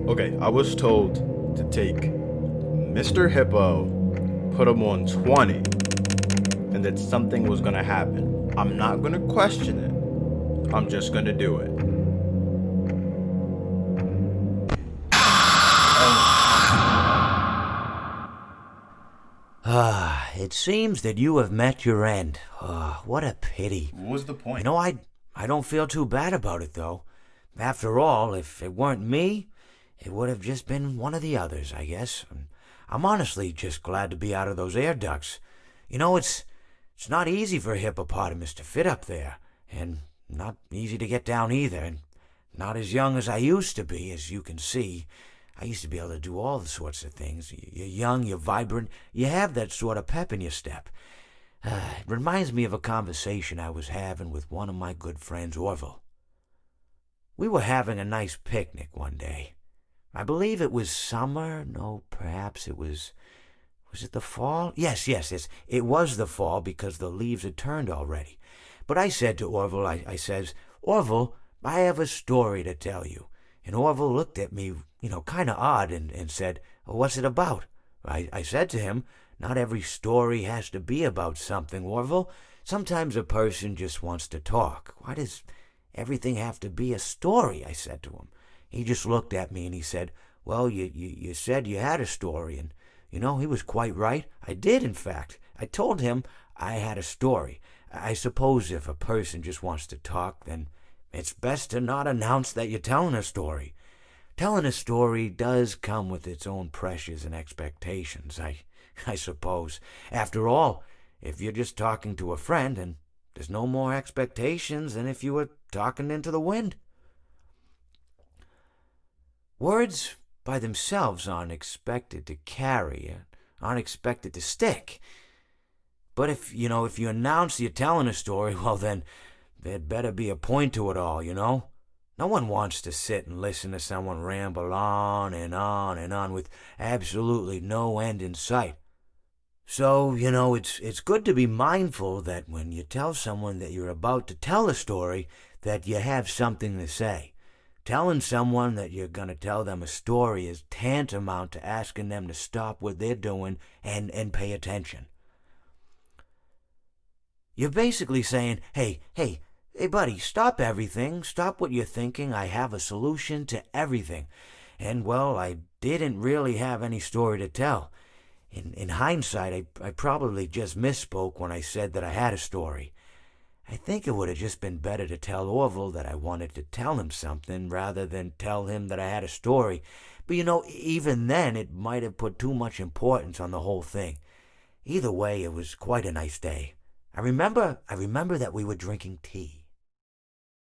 Okay, I was told to take Mr. Hippo, put him on 20, and that something was gonna happen. I'm not gonna question it. I'm just gonna do it. Ah, it seems that you have met your end. Ah, what a pity. What was the You point? know, I don't feel too bad about it, though. After all, if it weren't me, it would have just been one of the others, I guess. I'm honestly just glad to be out of those air ducts. You know, it's not easy for a hippopotamus to fit up there, and not easy to get down either, and not as young as I used to be, as you can see. I used to be able to do all the sorts of things. You're young, you're vibrant, you have that sort of pep in your step. It reminds me of a conversation I was having with one of my good friends, Orville. We were having a nice picnic one day. I believe it was summer. No, perhaps it was. Was it the fall? Yes. It was the fall because the leaves had turned already. But I said to Orville, I says, Orville, I have a story to tell you. And Orville looked at me, kind of odd and said, what's it about? I said to him, not every story has to be about something, Orville. Sometimes a person just wants to talk. Why does everything have to be a story? I said to him. He just looked at me and he said, well, you said you had a story. And, he was quite right. I did, in fact. I told him I had a story. I suppose if a person just wants to talk, then it's best to not announce that you're telling a story. Telling a story does come with its own pressures and expectations, I suppose. After all, if you're just talking to a friend, and there's no more expectations than if you were talking into the wind. Words by themselves aren't expected to carry, aren't expected to stick. But if you announce you're telling a story, well then, there'd better be a point to it all. No one wants to sit and listen to someone ramble on and on and on with absolutely no end in sight. So, it's good to be mindful that when you tell someone that you're about to tell a story, that you have something to say. Telling someone that you're going to tell them a story is tantamount to asking them to stop what they're doing and pay attention. You're basically saying, hey, buddy, stop everything. Stop what you're thinking. I have a solution to everything. And, well, I didn't really have any story to tell. In hindsight, I probably just misspoke when I said that I had a story. I think it would have just been better to tell Orville that I wanted to tell him something rather than tell him that I had a story. But even then, it might have put too much importance on the whole thing. Either way, it was quite a nice day. I remember that we were drinking tea.